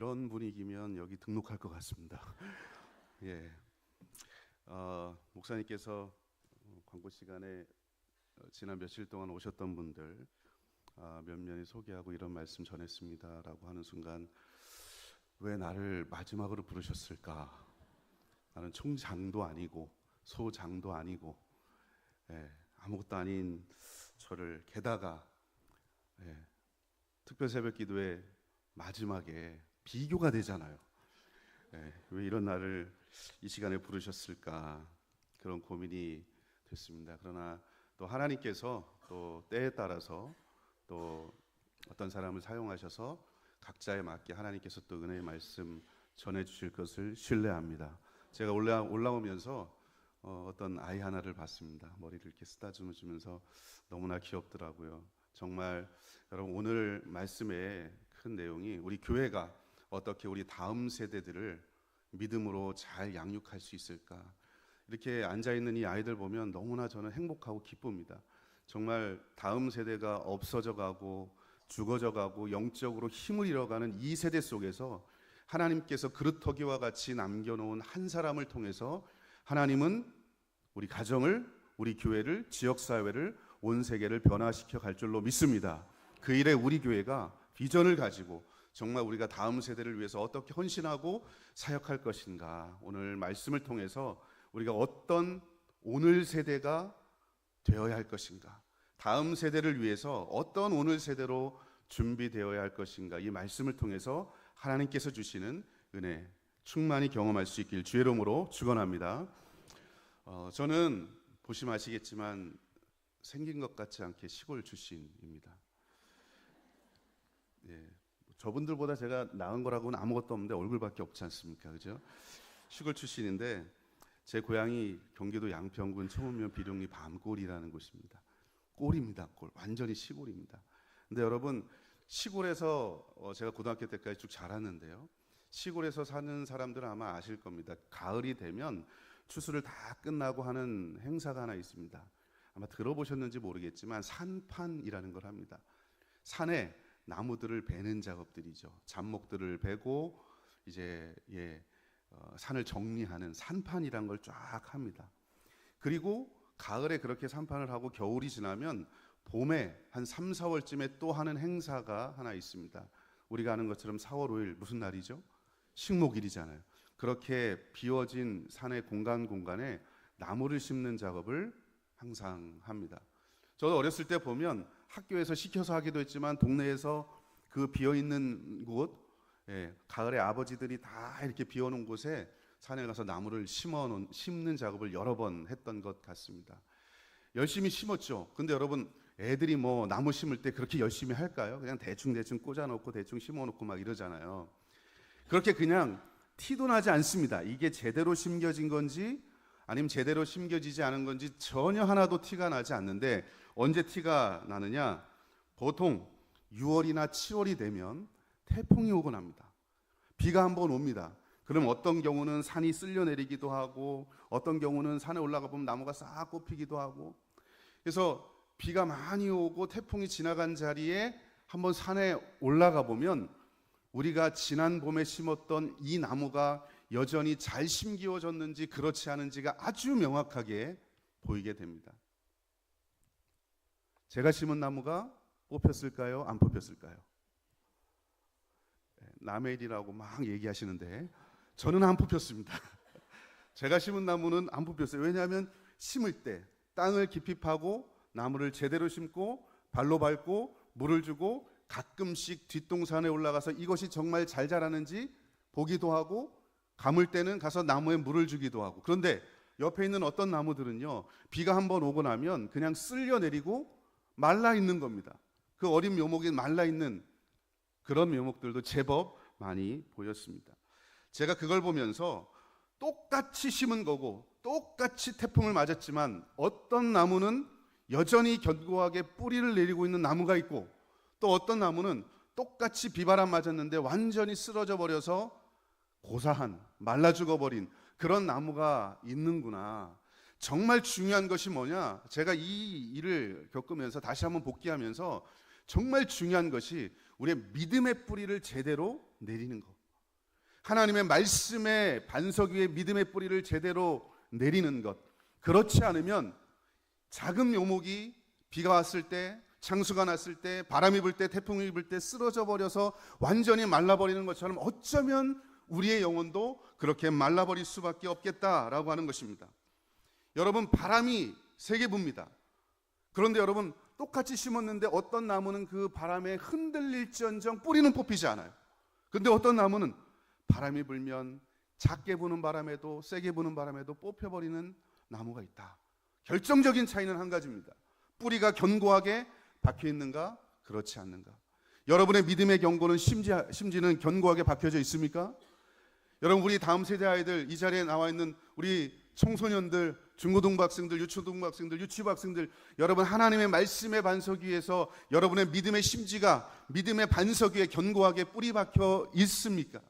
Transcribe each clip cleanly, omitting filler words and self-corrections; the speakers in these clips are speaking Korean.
이런 분위기면 여기 등록할 것 같습니다. 예, 목사님께서 광고 시간에 지난 며칠 동안 오셨던 분들 면면히 소개하고 이런 말씀 전했습니다라고 하는 순간 왜 나를 마지막으로 부르셨을까? 나는 총장도 아니고 소장도 아니고 아무것도 아닌 저를 게다가 특별 새벽 기도의 마지막에 비교가 되잖아요. 왜 이런 나를 이 시간에 부르셨을까? 그런 고민이 됐습니다. 그러나 또 하나님께서 또 때에 따라서 또 어떤 사람을 사용하셔서 각자에 맞게 하나님께서 또 은혜의 말씀 전해주실 것을 신뢰합니다. 제가 올라오면서 어떤 아이 하나를 봤습니다. 머리를 이렇게 쓰다듬어 주면서 너무나 귀엽더라고요. 정말 여러분, 오늘 말씀의 큰 내용이 우리 교회가 어떻게 우리 다음 세대들을 믿음으로 잘 양육할 수 있을까. 이렇게 앉아있는 이 아이들 보면 너무나 저는 행복하고 기쁩니다. 정말 다음 세대가 없어져 가고 죽어져 가고 영적으로 힘을 잃어가는 이 세대 속에서 하나님께서 그루터기와 같이 남겨놓은 한 사람을 통해서 하나님은 우리 가정을, 우리 교회를, 지역사회를, 온 세계를 변화시켜 갈 줄로 믿습니다. 그 일에 우리 교회가 비전을 가지고 정말 우리가 다음 세대를 위해서 어떻게 헌신하고 사역할 것인가, 오늘 말씀을 통해서 우리가 어떤 오늘 세대가 되어야 할 것인가, 다음 세대를 위해서 어떤 오늘 세대로 준비되어야 할 것인가, 이 말씀을 통해서 하나님께서 주시는 은혜 충만히 경험할 수 있길 주의 이름으로 축원합니다. 저는 보시면 아시겠지만 생긴 것 같지 않게 시골 출신입니다. 저분들보다 제가 나은 거라고는 아무것도 없는데 얼굴밖에 없지 않습니까? 그죠? 시골 출신인데 제 고향이 경기도 양평군 청운면 비룡리 밤골이라는 곳입니다. 골입니다. 골. 완전히 시골입니다. 근데 여러분, 시골에서 제가 고등학교 때까지 쭉 자랐는데요. 시골에서 사는 사람들은 아마 아실 겁니다. 가을이 되면 추수를 다 끝나고 하는 행사가 하나 있습니다. 아마 들어보셨는지 모르겠지만 산판이라는 걸 합니다. 산에 나무들을 베는 작업들이죠. 잡목들을 베고 이제 산을 정리하는 산판이란 걸 쫙 합니다. 그리고 가을에 그렇게 산판을 하고 겨울이 지나면 봄에 한 3, 4월쯤에 또 하는 행사가 하나 있습니다. 우리가 아는 것처럼 4월 5일 무슨 날이죠? 식목일이잖아요. 그렇게 비워진 산의 공간에 나무를 심는 작업을 항상 합니다. 저도 어렸을 때 보면 학교에서 시켜서 하기도 했지만 동네에서 그 비어있는 곳, 가을에 아버지들이 다 이렇게 비워놓은 곳에 산에 가서 나무를 심는 작업을 여러 번 했던 것 같습니다. 열심히 심었죠. 근데 여러분, 애들이 뭐 나무 심을 때 그렇게 열심히 할까요? 그냥 대충 꽂아놓고 대충 심어놓고 막 이러잖아요. 그렇게 그냥 티도 나지 않습니다. 이게 제대로 심겨진 건지 아니면 제대로 심겨지지 않은 건지 전혀 하나도 티가 나지 않는데, 언제 티가 나느냐? 보통 6월이나 7월이 되면 태풍이 오곤 합니다. 비가 한번 옵니다. 그럼 어떤 경우는 산이 쓸려 내리기도 하고, 어떤 경우는 산에 올라가 보면 나무가 싹 꼽히기도 하고, 그래서 비가 많이 오고 태풍이 지나간 자리에 한번 산에 올라가 보면 우리가 지난 봄에 심었던 이 나무가 여전히 잘 심기워졌는지 그렇지 않은지가 아주 명확하게 보이게 됩니다. 제가 심은 나무가 뽑혔을까요? 안 뽑혔을까요? 남의 일이라고 막 얘기하시는데 저는 안 뽑혔습니다. 제가 심은 나무는 안 뽑혔어요. 왜냐하면 심을 때 땅을 깊이 파고 나무를 제대로 심고 발로 밟고 물을 주고 가끔씩 뒷동산에 올라가서 이것이 정말 잘 자라는지 보기도 하고, 가물 때는 가서 나무에 물을 주기도 하고. 그런데 옆에 있는 어떤 나무들은요, 비가 한번 오고 나면 그냥 쓸려 내리고 말라 있는 겁니다. 그 어린 묘목이 말라 있는 그런 묘목들도 제법 많이 보였습니다. 제가 그걸 보면서 똑같이 심은 거고 똑같이 태풍을 맞았지만 어떤 나무는 여전히 견고하게 뿌리를 내리고 있는 나무가 있고, 또 어떤 나무는 똑같이 비바람 맞았는데 완전히 쓰러져 버려서 고사한, 말라 죽어버린 그런 나무가 있는구나. 정말 중요한 것이 뭐냐? 제가 이 일을 겪으면서 다시 한번 복귀하면서 정말 중요한 것이 우리의 믿음의 뿌리를 제대로 내리는 것. 하나님의 말씀의 반석 위에 믿음의 뿌리를 제대로 내리는 것. 그렇지 않으면 작은 묘목이 비가 왔을 때, 창수가 났을 때, 바람이 불 때, 태풍이 불 때 쓰러져 버려서 완전히 말라버리는 것처럼 어쩌면 우리의 영혼도 그렇게 말라버릴 수밖에 없겠다라고 하는 것입니다. 여러분, 바람이 세게 붑니다. 그런데 여러분, 똑같이 심었는데 어떤 나무는 그 바람에 흔들릴지언정 뿌리는 뽑히지 않아요. 근데 어떤 나무는 바람이 불면 작게 부는 바람에도 세게 부는 바람에도 뽑혀버리는 나무가 있다. 결정적인 차이는 한 가지입니다. 뿌리가 견고하게 박혀 있는가, 그렇지 않는가. 여러분의 믿음의 견고는 심지는 견고하게 박혀져 있습니까? 여러분, 우리 다음 세대 아이들, 이 자리에 나와 있는 우리 청소년들, 중고등부 학생들, 유초등부 학생들, 유치부 학생들, 여러분 하나님의 말씀의 반석 위에서 여러분의 믿음의 심지가 믿음의 반석 위에 견고하게 뿌리 박혀 있습니까?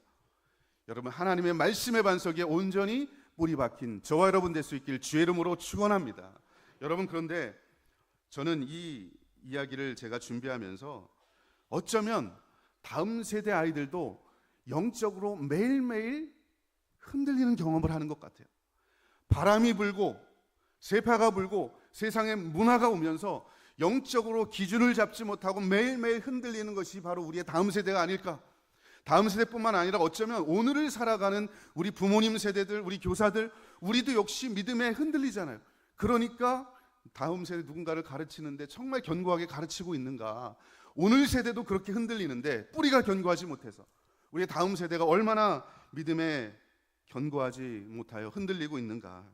여러분, 하나님의 말씀의 반석 위에 온전히 뿌리 박힌 저와 여러분 될 수 있길 주의 이름으로 축원합니다. 여러분, 그런데 저는 이 이야기를 제가 준비하면서 어쩌면 다음 세대 아이들도 영적으로 매일매일 흔들리는 경험을 하는 것 같아요. 바람이 불고 세파가 불고 세상에 문화가 오면서 영적으로 기준을 잡지 못하고 매일매일 흔들리는 것이 바로 우리의 다음 세대가 아닐까. 다음 세대뿐만 아니라 어쩌면 오늘을 살아가는 우리 부모님 세대들, 우리 교사들, 우리도 역시 믿음에 흔들리잖아요. 그러니까 다음 세대 누군가를 가르치는데 정말 견고하게 가르치고 있는가. 오늘 세대도 그렇게 흔들리는데 뿌리가 견고하지 못해서 우리의 다음 세대가 얼마나 믿음에 견고하지 못하여 흔들리고 있는가.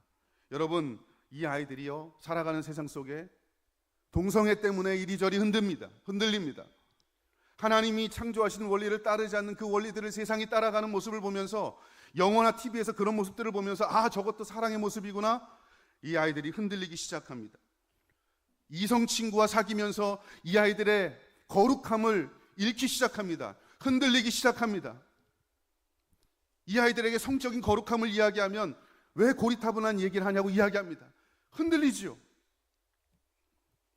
여러분, 이 아이들이요, 살아가는 세상 속에 동성애 때문에 이리저리 흔들립니다. 하나님이 창조하신 원리를 따르지 않는 그 원리들을 세상이 따라가는 모습을 보면서 영화나 TV에서 그런 모습들을 보면서 아, 저것도 사랑의 모습이구나. 이 아이들이 흔들리기 시작합니다. 이성 친구와 사귀면서 이 아이들의 거룩함을 잃기 시작합니다. 흔들리기 시작합니다. 이 아이들에게 성적인 거룩함을 이야기하면 왜 고리타분한 얘기를 하냐고 이야기합니다. 흔들리지요.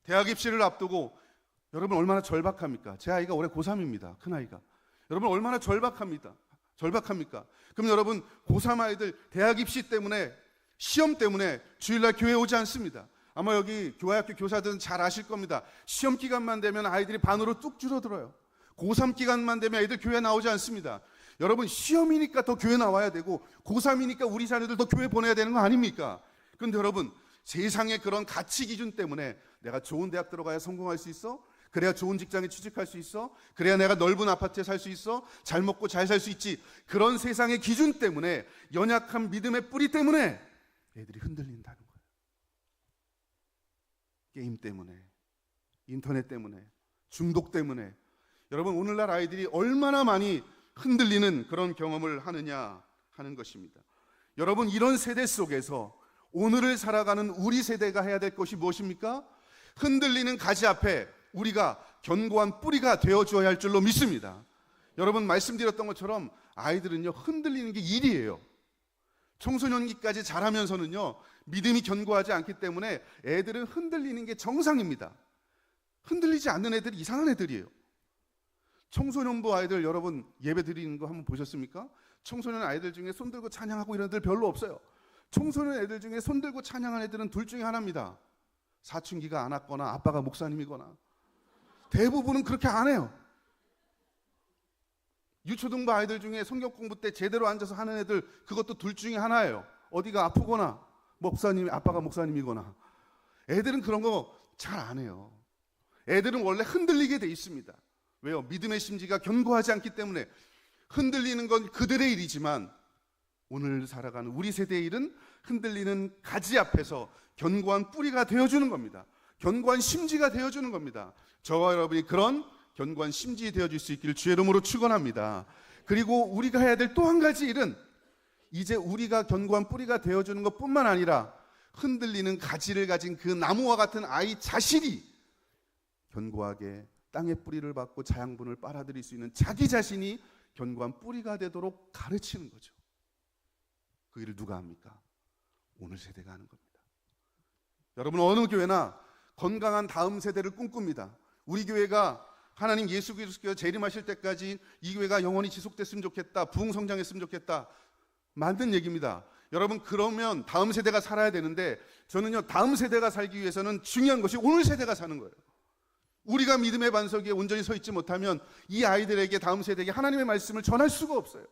대학 입시를 앞두고 여러분 얼마나 절박합니까? 제 아이가 올해 고3입니다. 큰아이가. 여러분 얼마나 절박합니까? 그럼 여러분 고3 아이들 대학 입시 때문에, 시험 때문에 주일날 교회 오지 않습니다. 아마 여기 교회학교 교사들은 잘 아실 겁니다. 시험 기간만 되면 아이들이 반으로 뚝 줄어들어요. 고3 기간만 되면 아이들 교회 나오지 않습니다. 여러분, 시험이니까 더 교회 나와야 되고 고3이니까 우리 자녀들 더 교회 보내야 되는 거 아닙니까? 그런데 여러분, 세상의 그런 가치 기준 때문에 내가 좋은 대학 들어가야 성공할 수 있어? 그래야 좋은 직장에 취직할 수 있어? 그래야 내가 넓은 아파트에 살 수 있어? 잘 먹고 잘 살 수 있지? 그런 세상의 기준 때문에, 연약한 믿음의 뿌리 때문에 애들이 흔들린다는 거예요. 게임 때문에, 인터넷 때문에, 중독 때문에. 여러분, 오늘날 아이들이 얼마나 많이 흔들리는 그런 경험을 하느냐 하는 것입니다. 여러분, 이런 세대 속에서 오늘을 살아가는 우리 세대가 해야 될 것이 무엇입니까? 흔들리는 가지 앞에 우리가 견고한 뿌리가 되어줘야 할 줄로 믿습니다. 여러분, 말씀드렸던 것처럼 아이들은요, 흔들리는 게 일이에요. 청소년기까지 자라면서는요, 믿음이 견고하지 않기 때문에 애들은 흔들리는 게 정상입니다. 흔들리지 않는 애들이 이상한 애들이에요. 청소년부 아이들 여러분 예배 드리는 거 한번 보셨습니까? 청소년 아이들 중에 손 들고 찬양하고 이런 애들 별로 없어요. 청소년 애들 중에 손 들고 찬양하는 애들은 둘 중에 하나입니다. 사춘기가 안 왔거나 아빠가 목사님이거나. 대부분은 그렇게 안 해요. 유초등부 아이들 중에 성경 공부 때 제대로 앉아서 하는 애들, 그것도 둘 중에 하나예요. 어디가 아프거나 아빠가 목사님이거나. 애들은 그런 거 잘 안 해요. 애들은 원래 흔들리게 돼 있습니다. 왜요? 믿음의 심지가 견고하지 않기 때문에. 흔들리는 건 그들의 일이지만 오늘 살아가는 우리 세대의 일은 흔들리는 가지 앞에서 견고한 뿌리가 되어주는 겁니다. 견고한 심지가 되어주는 겁니다. 저와 여러분이 그런 견고한 심지 되어줄 수 있기를 주의 이름으로 축원합니다. 그리고 우리가 해야 될 또 한 가지 일은 이제 우리가 견고한 뿌리가 되어주는 것뿐만 아니라 흔들리는 가지를 가진 그 나무와 같은 아이 자신이 견고하게 땅에 뿌리를 받고 자양분을 빨아들일 수 있는 자기 자신이 견고한 뿌리가 되도록 가르치는 거죠. 그 일을 누가 합니까? 오늘 세대가 하는 겁니다. 여러분, 어느 교회나 건강한 다음 세대를 꿈꿉니다. 우리 교회가 하나님 예수 그리스도께서 재림하실 때까지 이 교회가 영원히 지속됐으면 좋겠다, 부흥성장했으면 좋겠다, 맞는 얘기입니다. 여러분, 그러면 다음 세대가 살아야 되는데, 저는요, 다음 세대가 살기 위해서는 중요한 것이 오늘 세대가 사는 거예요. 우리가 믿음의 반석 위에 온전히 서 있지 못하면 이 아이들에게, 다음 세대에게 하나님의 말씀을 전할 수가 없어요.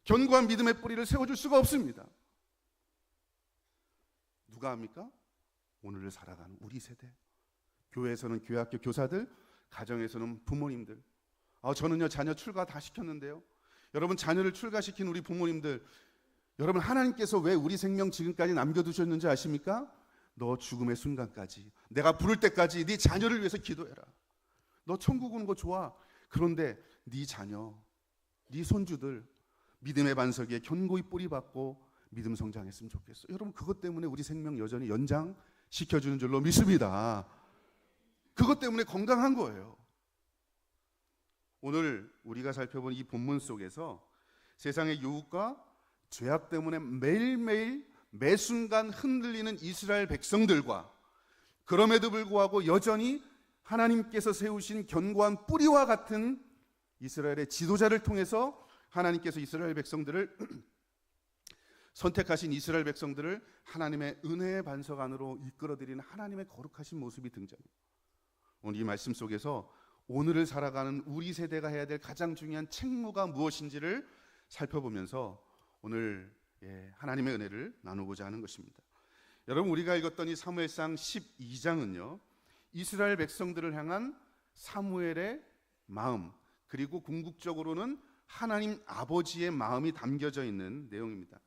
견고한 믿음의 뿌리를 세워줄 수가 없습니다. 누가 합니까? 오늘을 살아가는 우리 세대. 교회에서는 교회학교 교사들, 가정에서는 부모님들. 저는요, 자녀 출가 다 시켰는데요, 여러분, 자녀를 출가시킨 우리 부모님들, 여러분, 하나님께서 왜 우리 생명 지금까지 남겨두셨는지 아십니까? 너 죽음의 순간까지, 내가 부를 때까지 네 자녀를 위해서 기도해라. 너 천국 오는 거 좋아. 그런데 네 자녀, 네 손주들 믿음의 반석 위에 견고히 뿌리 받고 믿음 성장했으면 좋겠어. 여러분, 그것 때문에 우리 생명 여전히 연장시켜주는 줄로 믿습니다. 그것 때문에 건강한 거예요. 오늘 우리가 살펴본 이 본문 속에서 세상의 유혹과 죄악 때문에 매일매일 매순간 흔들리는 이스라엘 백성들과, 그럼에도 불구하고 여전히 하나님께서 세우신 견고한 뿌리와 같은 이스라엘의 지도자를 통해서 하나님께서 이스라엘 백성들을 선택하신 이스라엘 백성들을 하나님의 은혜의 반석 안으로 이끌어들이는 하나님의 거룩하신 모습이 등장해요. 오늘 이 말씀 속에서 오늘을 살아가는 우리 세대가 해야 될 가장 중요한 책무가 무엇인지를 살펴보면서 오늘 하나님의 은혜를 나누고자 하는 것입니다. 여러분, 우리가 읽었던 이 사무엘상 12장은요 이스라엘 백성들을 향한 사무엘의 마음, 그리고 궁극적으로는 하나님 아버지의 마음이 담겨져 있는 내용입니다.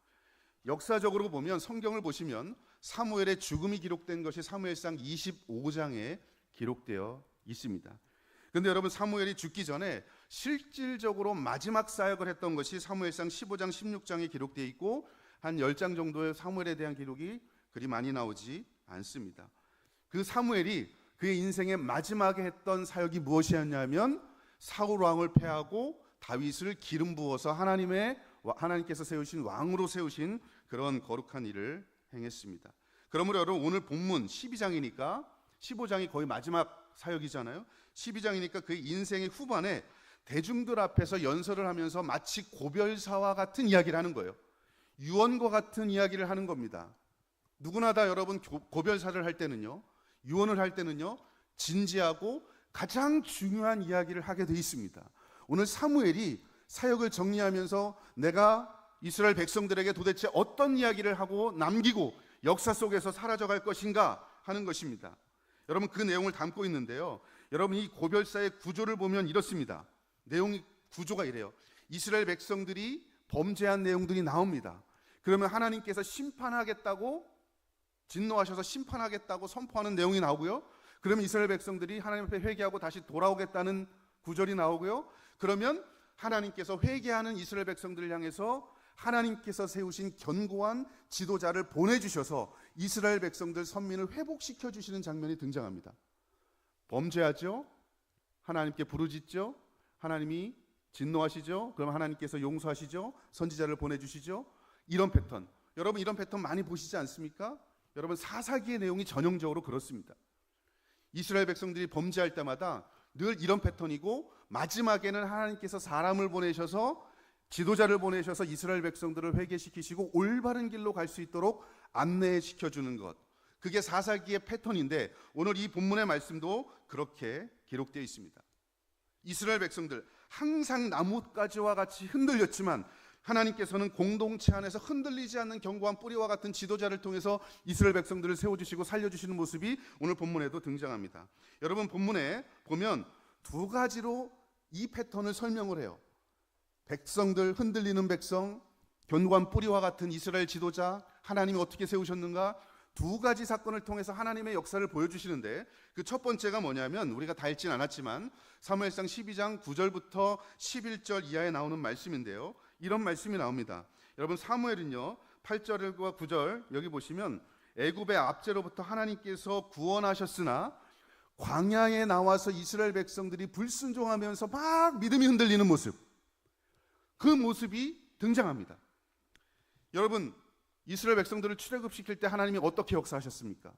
역사적으로 보면, 성경을 보시면 사무엘의 죽음이 기록된 것이 사무엘상 25장에 기록되어 있습니다. 그런데 여러분, 사무엘이 죽기 전에 실질적으로 마지막 사역을 했던 것이 사무엘상 15장, 16장에 기록되어 있고, 한 10장 정도의 사무엘에 대한 기록이 그리 많이 나오지 않습니다. 그 사무엘이 그의 인생의 마지막에 했던 사역이 무엇이었냐면, 사울 왕을 패하고 다윗을 기름 부어서 하나님께서 세우신 왕으로 세우신 그런 거룩한 일을 행했습니다. 그러므로 여러분, 오늘 본문 12장이니까 15장이 거의 마지막 사역이잖아요. 12장이니까 그의 인생의 후반에 대중들 앞에서 연설을 하면서 마치 고별사와 같은 이야기를 하는 거예요. 유언과 같은 이야기를 하는 겁니다. 누구나 다 여러분, 고별사를 할 때는요, 유언을 할 때는요, 진지하고 가장 중요한 이야기를 하게 돼 있습니다. 오늘 사무엘이 사역을 정리하면서 내가 이스라엘 백성들에게 도대체 어떤 이야기를 하고 남기고 역사 속에서 사라져갈 것인가 하는 것입니다. 여러분, 그 내용을 담고 있는데요, 여러분, 이 고별사의 구조를 보면 이렇습니다. 내용이, 구조가 이래요. 이스라엘 백성들이 범죄한 내용들이 나옵니다. 그러면 하나님께서 심판하겠다고, 진노하셔서 심판하겠다고 선포하는 내용이 나오고요, 그러면 이스라엘 백성들이 하나님 앞에 회개하고 다시 돌아오겠다는 구절이 나오고요, 그러면 하나님께서 회개하는 이스라엘 백성들을 향해서 하나님께서 세우신 견고한 지도자를 보내주셔서 이스라엘 백성들, 선민을 회복시켜 주시는 장면이 등장합니다. 범죄하죠? 하나님께 부르짖죠? 하나님이 진노하시죠? 그럼 하나님께서 용서하시죠? 선지자를 보내주시죠? 이런 패턴, 여러분, 이런 패턴 많이 보시지 않습니까? 여러분, 사사기의 내용이 전형적으로 그렇습니다. 이스라엘 백성들이 범죄할 때마다 늘 이런 패턴이고, 마지막에는 하나님께서 사람을 보내셔서, 지도자를 보내셔서 이스라엘 백성들을 회개시키시고 올바른 길로 갈 수 있도록 안내시켜주는 것, 그게 사사기의 패턴인데, 오늘 이 본문의 말씀도 그렇게 기록되어 있습니다. 이스라엘 백성들 항상 나뭇가지와 같이 흔들렸지만 하나님께서는 공동체 안에서 흔들리지 않는 견고한 뿌리와 같은 지도자를 통해서 이스라엘 백성들을 세워주시고 살려주시는 모습이 오늘 본문에도 등장합니다. 여러분, 본문에 보면 두 가지로 이 패턴을 설명을 해요. 백성들, 흔들리는 백성, 견고한 뿌리와 같은 이스라엘 지도자, 하나님이 어떻게 세우셨는가, 두 가지 사건을 통해서 하나님의 역사를 보여주시는데, 그 첫 번째가 뭐냐면, 우리가 다 읽진 않았지만 사무엘상 12장 9절부터 11절 이하에 나오는 말씀인데요, 이런 말씀이 나옵니다. 여러분, 사무엘은요 8절과 9절 여기 보시면, 애굽의 압제로부터 하나님께서 구원하셨으나 광야에 나와서 이스라엘 백성들이 불순종하면서 막 믿음이 흔들리는 모습, 그 모습이 등장합니다. 여러분, 이스라엘 백성들을 출애굽시킬 때 하나님이 어떻게 역사하셨습니까?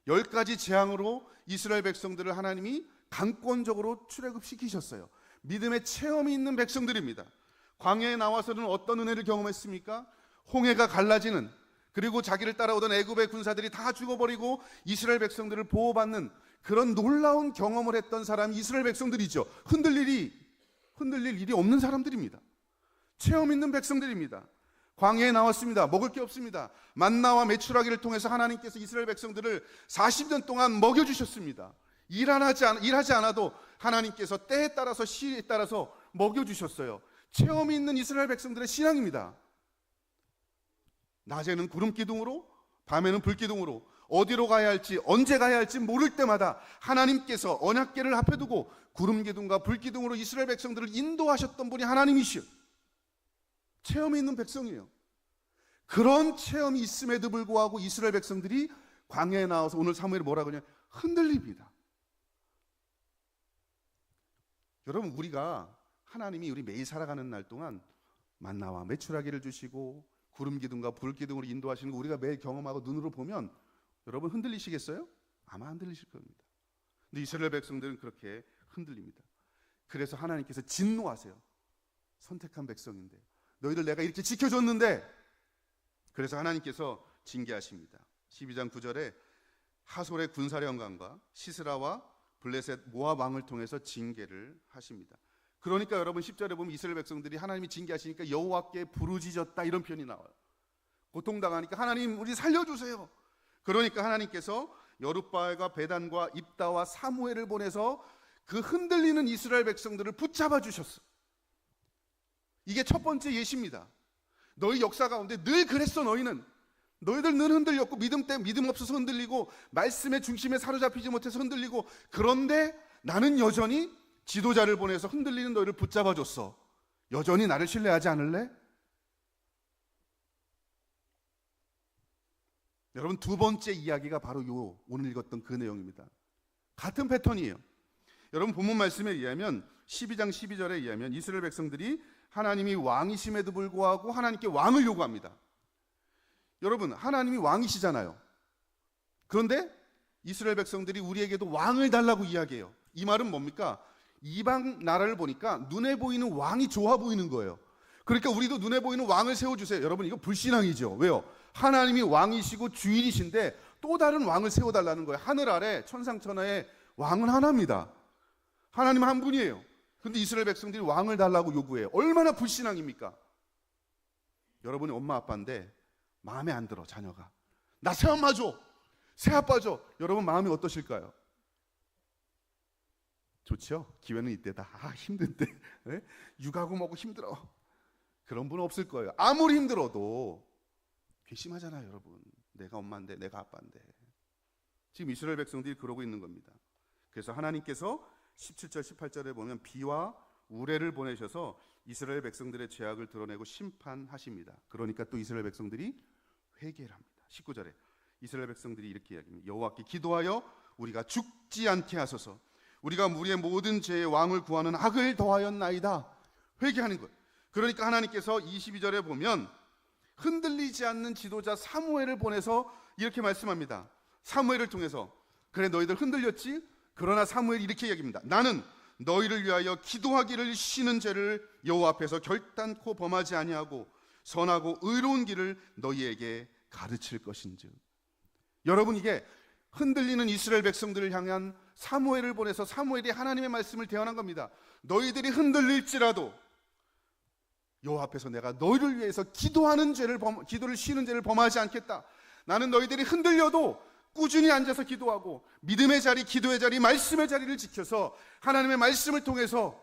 10가지 재앙으로 이스라엘 백성들을 하나님이 강권적으로 출애굽시키셨어요. 믿음의 체험이 있는 백성들입니다. 광야에 나와서는 어떤 은혜를 경험했습니까? 홍해가 갈라지는, 그리고 자기를 따라오던 애굽의 군사들이 다 죽어버리고 이스라엘 백성들을 보호받는 그런 놀라운 경험을 했던 사람이 이스라엘 백성들이죠. 흔들릴 일이 없는 사람들입니다. 체험 있는 백성들입니다. 광야에 나왔습니다. 먹을 게 없습니다. 만나와 메추라기를 통해서 하나님께서 이스라엘 백성들을 40년 동안 먹여주셨습니다. 일하지 않아도 하나님께서 때에 따라서 시에 따라서 먹여주셨어요. 체험이 있는 이스라엘 백성들의 신앙입니다. 낮에는 구름 기둥으로, 밤에는 불 기둥으로, 어디로 가야 할지, 언제 가야 할지 모를 때마다 하나님께서 언약궤를 앞에 두고 구름 기둥과 불 기둥으로 이스라엘 백성들을 인도하셨던 분이 하나님이시요. 체험이 있는 백성이에요. 그런 체험이 있음에도 불구하고 이스라엘 백성들이 광야에 나와서 오늘 사무엘이 뭐라고 하냐? 흔들립니다. 여러분, 우리가 하나님이 우리 매일 살아가는 날 동안 만나와 메추라기를 주시고 구름 기둥과 불 기둥으로 인도하시는 거 우리가 매일 경험하고 눈으로 보면 여러분 흔들리시겠어요? 아마 흔들리실 겁니다. 근데 이스라엘 백성들은 그렇게 흔들립니다. 그래서 하나님께서 진노하세요. 선택한 백성인데 너희들 내가 이렇게 지켜줬는데, 그래서 하나님께서 징계하십니다. 12장 9절에 하솔의 군사령관과 시스라와 블레셋 모압 왕을 통해서 징계를 하십니다. 그러니까 여러분 10절에 보면 이스라엘 백성들이 하나님이 징계하시니까 여호와께 부르짖었다 이런 표현이 나와요. 고통당하니까 하나님 우리 살려주세요. 그러니까 하나님께서 여룻바알과 베단과 입다와 사무엘을 보내서 그 흔들리는 이스라엘 백성들을 붙잡아 주셨어요. 이게 첫 번째 예시입니다. 너희 역사 가운데 늘 그랬어. 너희들 늘 흔들렸고 믿음 없어서 흔들리고 말씀의 중심에 사로잡히지 못해서 흔들리고, 그런데 나는 여전히 지도자를 보내서 흔들리는 너희를 붙잡아줬어. 여전히 나를 신뢰하지 않을래? 여러분, 두 번째 이야기가 바로 오늘 읽었던 그 내용입니다. 같은 패턴이에요. 여러분, 본문 말씀에 의하면 12장 12절에 의하면 이스라엘 백성들이 하나님이 왕이심에도 불구하고 하나님께 왕을 요구합니다. 여러분, 하나님이 왕이시잖아요. 그런데 이스라엘 백성들이 우리에게도 왕을 달라고 이야기해요. 이 말은 뭡니까? 이방 나라를 보니까 눈에 보이는 왕이 좋아 보이는 거예요. 그러니까 우리도 눈에 보이는 왕을 세워주세요. 여러분, 이거 불신앙이죠. 왜요? 하나님이 왕이시고 주인이신데 또 다른 왕을 세워달라는 거예요. 하늘 아래 천상천하의 왕은 하나입니다. 하나님 한 분이에요. 근데 이스라엘 백성들이 왕을 달라고 요구해요. 얼마나 불신앙입니까? 여러분이 엄마 아빠인데 마음에 안 들어, 자녀가. 나 새엄마 줘, 새아빠 줘. 여러분 마음이 어떠실까요? 좋죠? 기회는 이때다. 힘든데 네? 육아고 뭐고 힘들어. 그런 분 없을 거예요. 아무리 힘들어도 괘씸하잖아요. 여러분, 내가 엄마인데 내가 아빠인데. 지금 이스라엘 백성들이 그러고 있는 겁니다. 그래서 하나님께서 17절 18절에 보면 비와 우레를 보내셔서 이스라엘 백성들의 죄악을 드러내고 심판하십니다. 그러니까 또 이스라엘 백성들이 회개를 합니다. 19절에 이스라엘 백성들이 이렇게 이야기합니다. 여호와께 기도하여 우리가 죽지 않게 하소서. 우리가 우리의 모든 죄의 왕을 구하는 악을 더하였나이다. 회개하는 것. 그러니까 하나님께서 22절에 보면 흔들리지 않는 지도자 사무엘을 보내서 이렇게 말씀합니다. 사무엘을 통해서, 그래 너희들 흔들렸지? 그러나 사무엘이 이렇게 이야기합니다. 나는 너희를 위하여 기도하기를 쉬는 죄를 여호와 앞에서 결단코 범하지 아니하고 선하고 의로운 길을 너희에게 가르칠 것인즉. 여러분, 이게 흔들리는 이스라엘 백성들을 향한 사무엘을 보내서 사무엘이 하나님의 말씀을 대언한 겁니다. 너희들이 흔들릴지라도 여호와 앞에서 내가 너희를 위해서 기도를 쉬는 죄를 범하지 않겠다. 나는 너희들이 흔들려도 꾸준히 앉아서 기도하고 믿음의 자리, 기도의 자리, 말씀의 자리를 지켜서 하나님의 말씀을 통해서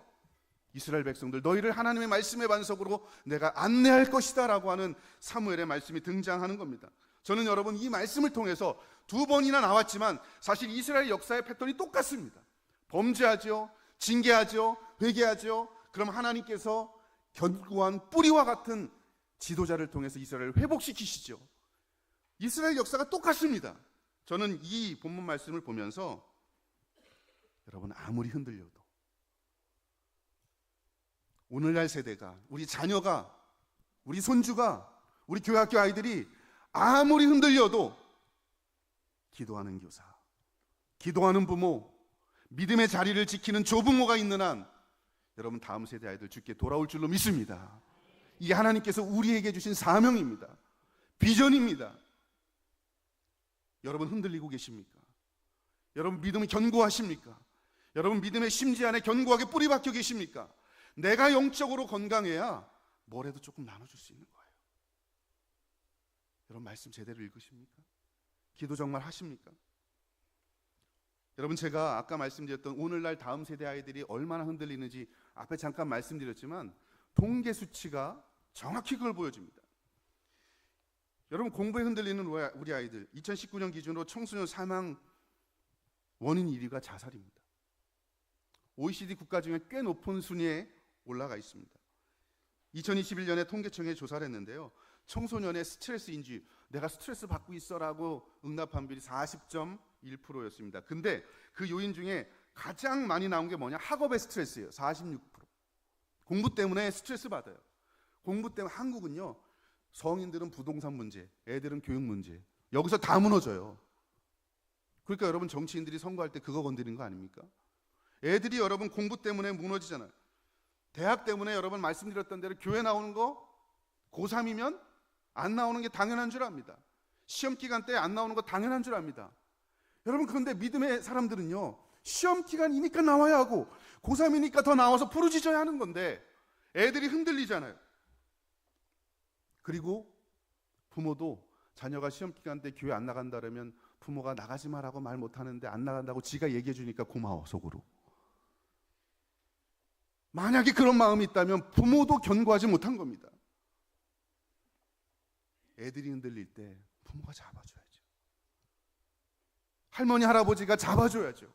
이스라엘 백성들 너희를 하나님의 말씀의 반석으로 내가 안내할 것이다 라고 하는 사무엘의 말씀이 등장하는 겁니다. 저는 여러분 이 말씀을 통해서 두 번이나 나왔지만 사실 이스라엘 역사의 패턴이 똑같습니다. 범죄하죠, 징계하죠, 회개하죠. 그럼 하나님께서 견고한 뿌리와 같은 지도자를 통해서 이스라엘을 회복시키시죠. 이스라엘 역사가 똑같습니다. 저는 이 본문 말씀을 보면서 여러분, 아무리 흔들려도 오늘날 세대가, 우리 자녀가, 우리 손주가, 우리 교회학교 아이들이 아무리 흔들려도 기도하는 교사, 기도하는 부모, 믿음의 자리를 지키는 조부모가 있는 한 여러분 다음 세대 아이들 주께 돌아올 줄로 믿습니다. 이게 하나님께서 우리에게 주신 사명입니다. 비전입니다. 여러분 흔들리고 계십니까? 여러분 믿음이 견고하십니까? 여러분 믿음의 심지 안에 견고하게 뿌리 박혀 계십니까? 내가 영적으로 건강해야 뭘 해도 조금 나눠줄 수 있는 거예요. 여러분 말씀 제대로 읽으십니까? 기도 정말 하십니까? 여러분 제가 아까 말씀드렸던 오늘날 다음 세대 아이들이 얼마나 흔들리는지 앞에 잠깐 말씀드렸지만 통계 수치가 정확히 그걸 보여줍니다. 여러분 공부에 흔들리는 우리 아이들 2019년 기준으로 청소년 사망 원인 1위가 자살입니다. OECD 국가 중에 꽤 높은 순위에 올라가 있습니다. 2021년에 통계청에 조사를 했는데요. 청소년의 스트레스 인지, 내가 스트레스 받고 있어라고 응답한 비율이 40.1%였습니다. 근데 그 요인 중에 가장 많이 나온 게 뭐냐? 학업의 스트레스예요. 46%. 공부 때문에 스트레스 받아요. 공부 때문에 한국은요. 성인들은 부동산 문제, 애들은 교육 문제. 여기서 다 무너져요. 그러니까 여러분 정치인들이 선거할 때 그거 건드리는 거 아닙니까? 애들이 여러분 공부 때문에 무너지잖아요. 대학 때문에 여러분 말씀드렸던 대로 교회 나오는 거 고3이면 안 나오는 게 당연한 줄 압니다. 시험 기간 때 안 나오는 거 당연한 줄 압니다. 여러분 그런데 믿음의 사람들은요. 시험 기간이니까 나와야 하고 고3이니까 더 나와서 부르짖어야 하는 건데 애들이 흔들리잖아요. 그리고 부모도 자녀가 시험 기간 때 교회 안 나간다 그러면 부모가 나가지 말라고 말 못하는데 안 나간다고 지가 얘기해 주니까 고마워 속으로. 만약에 그런 마음이 있다면 부모도 견고하지 못한 겁니다. 애들이 흔들릴 때 부모가 잡아줘야죠. 할머니 할아버지가 잡아줘야죠.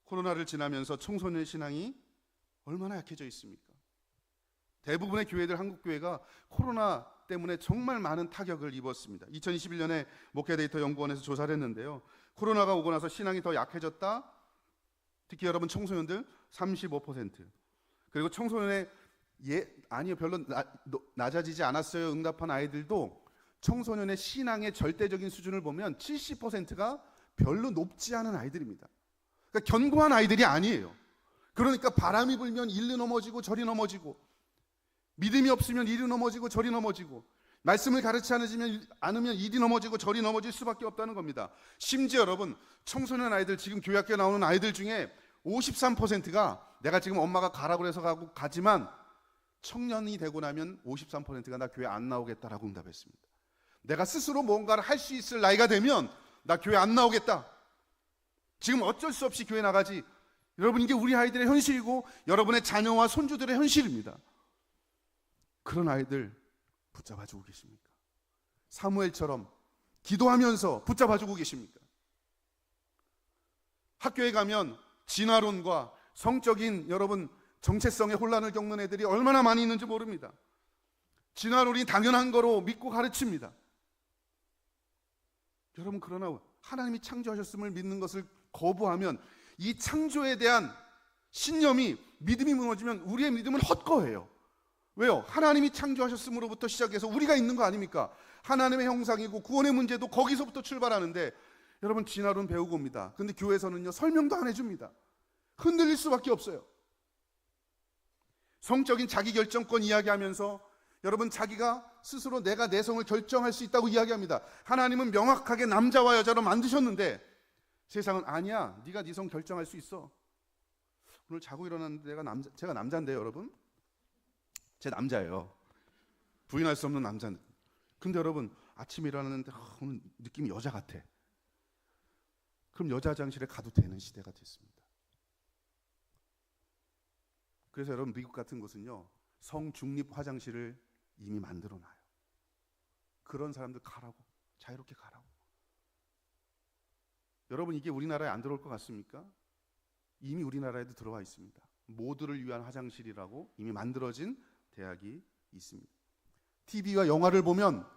코로나를 지나면서 청소년 신앙이 얼마나 약해져 있습니까? 대부분의 교회들, 한국교회가 코로나 때문에 정말 많은 타격을 입었습니다. 2021년에 목회데이터 연구원에서 조사를 했는데요. 코로나가 오고 나서 신앙이 더 약해졌다. 특히 여러분 청소년들 35%. 그리고 청소년의 별로 낮아지지 않았어요. 응답한 아이들도 청소년의 신앙의 절대적인 수준을 보면 70%가 별로 높지 않은 아이들입니다. 그러니까 견고한 아이들이 아니에요. 그러니까 바람이 불면 이리 넘어지고 저리 넘어지고 믿음이 없으면 이리 넘어지고 저리 넘어지고 말씀을 가르치지 않으면 이리 넘어지고 저리 넘어질 수밖에 없다는 겁니다. 심지어 여러분 청소년 아이들 지금 교회학교에 나오는 아이들 중에 53%가 내가 지금 엄마가 가라고 해서 가지만 청년이 되고 나면 53%가 나 교회 안 나오겠다라고 응답했습니다. 내가 스스로 뭔가를 할 수 있을 나이가 되면 나 교회 안 나오겠다. 지금 어쩔 수 없이 교회 나가지. 여러분 이게 우리 아이들의 현실이고 여러분의 자녀와 손주들의 현실입니다. 그런 아이들 붙잡아주고 계십니까? 사무엘처럼 기도하면서 붙잡아주고 계십니까? 학교에 가면 진화론과 성적인 여러분 정체성의 혼란을 겪는 애들이 얼마나 많이 있는지 모릅니다. 진화론이 당연한 거로 믿고 가르칩니다. 여러분 그러나 하나님이 창조하셨음을 믿는 것을 거부하면 이 창조에 대한 신념이 믿음이 무너지면 우리의 믿음은 헛거예요. 왜요? 하나님이 창조하셨음으로부터 시작해서 우리가 있는 거 아닙니까? 하나님의 형상이고 구원의 문제도 거기서부터 출발하는데 여러분 진화론 배우고 옵니다. 근데 교회에서는요 설명도 안 해줍니다. 흔들릴 수밖에 없어요. 성적인 자기결정권 이야기하면서 여러분 자기가 스스로 내가 내 성을 결정할 수 있다고 이야기합니다. 하나님은 명확하게 남자와 여자로 만드셨는데 세상은 아니야. 네가 네 성 결정할 수 있어. 오늘 자고 일어났는데 제가 남자인데요 여러분. 제 남자예요. 부인할 수 없는 남자인데. 근데 여러분 아침에 일어났는데 오늘 느낌이 여자 같아. 그럼 여자 화장실에 가도 되는 시대가 됐습니다. 그래서 여러분 미국 같은 곳은요 성중립 화장실을 이미 만들어놔요. 그런 사람들 가라고, 자유롭게 가라고. 여러분 이게 우리나라에 안 들어올 것 같습니까? 이미 우리나라에도 들어와 있습니다. 모두를 위한 화장실이라고 이미 만들어진 대학이 있습니다. TV와 영화를 보면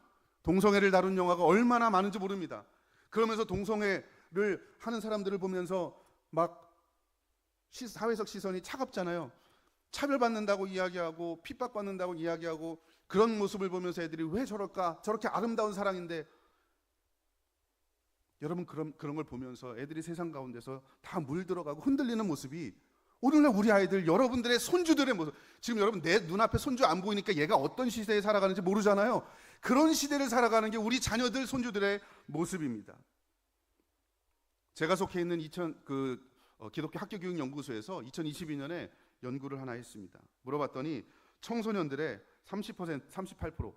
동성애를 다룬 영화가 얼마나 많은지 모릅니다. 그러면서 동성애를 하는 사람들을 보면서 막 사회적 시선이 차갑잖아요. 차별받는다고 이야기하고 핍박받는다고 이야기하고 그런 모습을 보면서 애들이 왜 저럴까? 저렇게 아름다운 사랑인데 여러분 그런 걸 보면서 애들이 세상 가운데서 다 물들어가고 흔들리는 모습이 오늘날 우리 아이들, 여러분들의 손주들의 모습, 지금 여러분 내 눈앞에 손주 안 보이니까 얘가 어떤 시대에 살아가는지 모르잖아요. 그런 시대를 살아가는 게 우리 자녀들, 손주들의 모습입니다. 제가 속해 있는 기독교 학교교육연구소에서 2022년에 연구를 하나 했습니다. 물어봤더니 청소년들의 38%